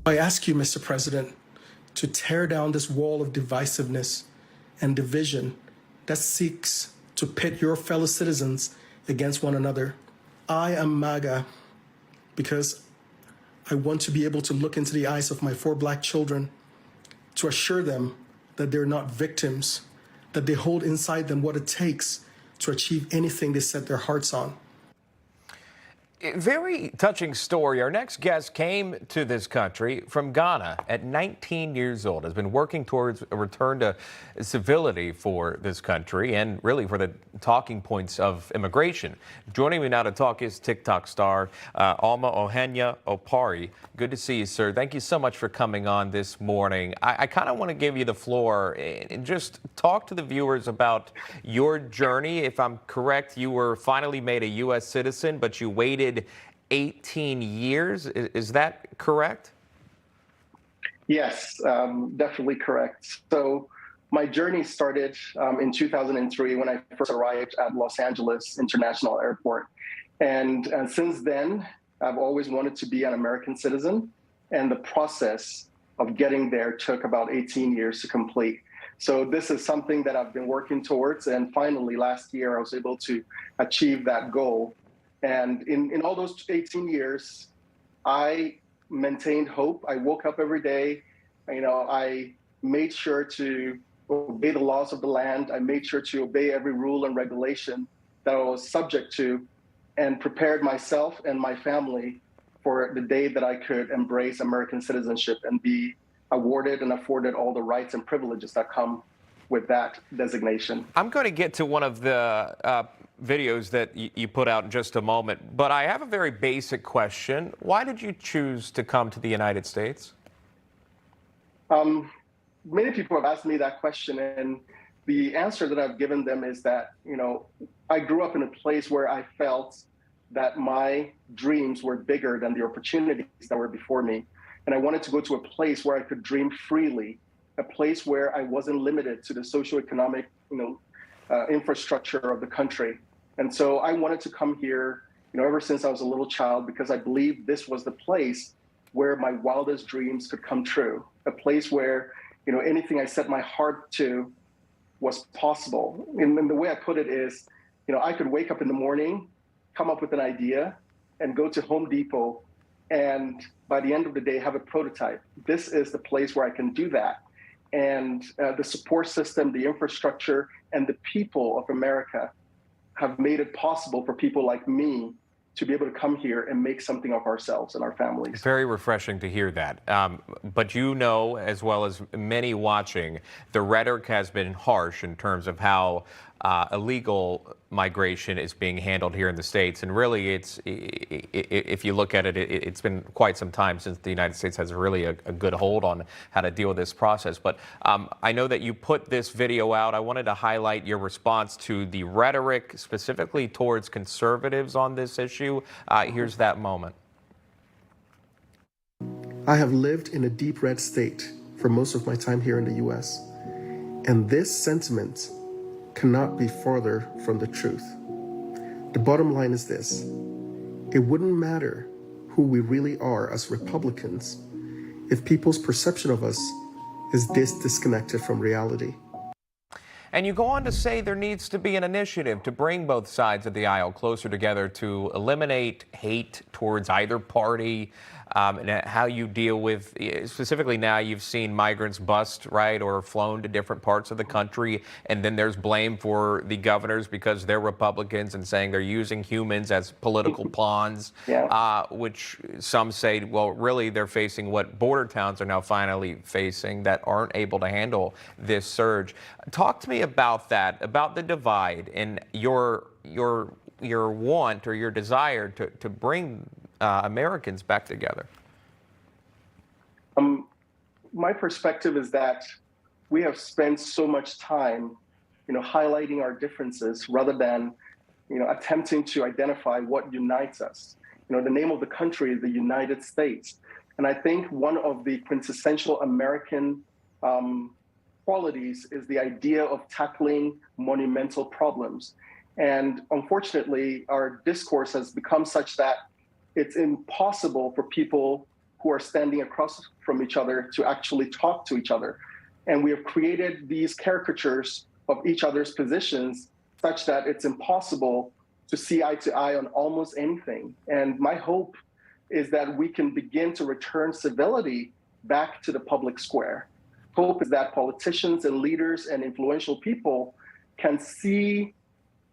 I ask you, Mr. President, to tear down this wall of divisiveness and division that seeks to pit your fellow citizens against one another. I am MAGA because I want to be able to look into the eyes of my 4 Black children to assure them that they're not victims, that they hold inside them what it takes to achieve anything they set their hearts on. Very touching story. Our next guest came to this country from Ghana at 19 years old, has been working towards a return to civility for this country and really for the talking points of immigration. Joining me now to talk is TikTok star Alma Ohenya Opari. Good to see you, sir. Thank you so much for coming on this morning. I kind of want to give you the floor and just talk to the viewers about your journey. If I'm correct, you were finally made a U.S. citizen, but you waited 18 years. Is that correct? Yes, definitely correct. So my journey started in 2003 when I first arrived at Los Angeles International Airport. And since then, I've always wanted to be an American citizen. And the process of getting there took about 18 years to complete. So this is something that I've been working towards. And finally, last year, I was able to achieve that goal. And in all those 18 years, I maintained hope. I woke up every day. I made sure to obey the laws of the land. I made sure to obey every rule and regulation that I was subject to, and prepared myself and my family for the day that I could embrace American citizenship and be awarded and afforded all the rights and privileges that come with that designation. I'm going to get to one of the videos that you put out in just a moment, but I have a very basic question. Why did you choose to come to the United States? Many people have asked me that question, and the answer that I've given them is that, I grew up in a place where I felt that my dreams were bigger than the opportunities that were before me. And I wanted to go to a place where I could dream freely, a place where I wasn't limited to the socioeconomic, infrastructure of the country. And so I wanted to come here, ever since I was a little child, because I believed this was the place where my wildest dreams could come true, a place where, anything I set my heart to was possible. And the way I put it is, I could wake up in the morning, come up with an idea, and go to Home Depot, and by the end of the day, have a prototype. This is the place where I can do that. And the support system, the infrastructure, and the people of America have made it possible for people like me to be able to come here and make something of ourselves and our families. Very refreshing to hear that. But as well as many watching, the rhetoric has been harsh in terms of how illegal migration is being handled here in the States. And really, if you look at it, it's been quite some time since the United States has really a good hold on how to deal with this process. But I know that you put this video out. I wanted to highlight your response to the rhetoric specifically towards conservatives on this issue. Here's that moment. I have lived in a deep red state for most of my time here in the U.S., and this sentiment cannot be further from the truth. The bottom line is this: it wouldn't matter who we really are as Republicans if people's perception of us is this disconnected from reality. And you go on to say there needs to be an initiative to bring both sides of the aisle closer together to eliminate hate towards either party, and how you deal with, specifically now you've seen migrants bust, right, or flown to different parts of the country, and then there's blame for the governors because they're Republicans and saying they're using humans as political pawns, which some say, well, really they're facing what border towns are now finally facing that aren't able to handle this surge. Talk to me about that, about the divide and your want or your desire to bring Americans back together. My perspective is that we have spent so much time, highlighting our differences rather than, attempting to identify what unites us. The name of the country is the United States. And I think one of the quintessential American qualities is the idea of tackling monumental problems. And unfortunately, our discourse has become such that it's impossible for people who are standing across from each other to actually talk to each other. And we have created these caricatures of each other's positions such that it's impossible to see eye to eye on almost anything. And my hope is that we can begin to return civility back to the public square. Hope is that politicians and leaders and influential people can see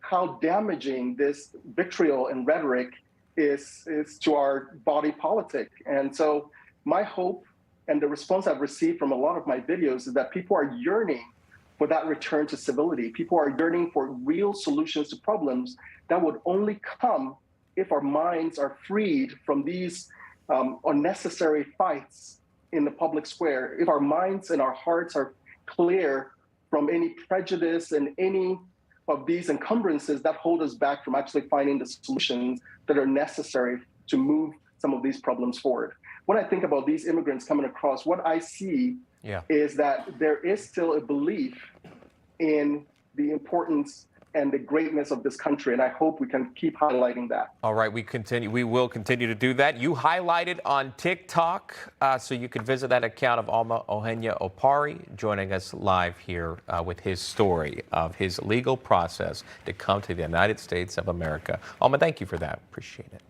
how damaging this vitriol and rhetoric is to our body politic. And so my hope and the response I've received from a lot of my videos is that people are yearning for that return to civility. People are yearning for real solutions to problems that would only come if our minds are freed from these unnecessary fights in the public square, if our minds and our hearts are clear from any prejudice and any of these encumbrances that hold us back from actually finding the solutions that are necessary to move some of these problems forward. When I think about these immigrants coming across, what I see is that there is still a belief in the importance and the greatness of this country, and I hope we can keep highlighting that. All right, we will continue to do that. You highlighted on TikTok, so you can visit that account of Alma Ohenia Opari, joining us live here with his story of his legal process to come to the United States of America. Alma, thank you for that. Appreciate it.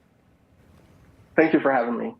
Thank you for having me.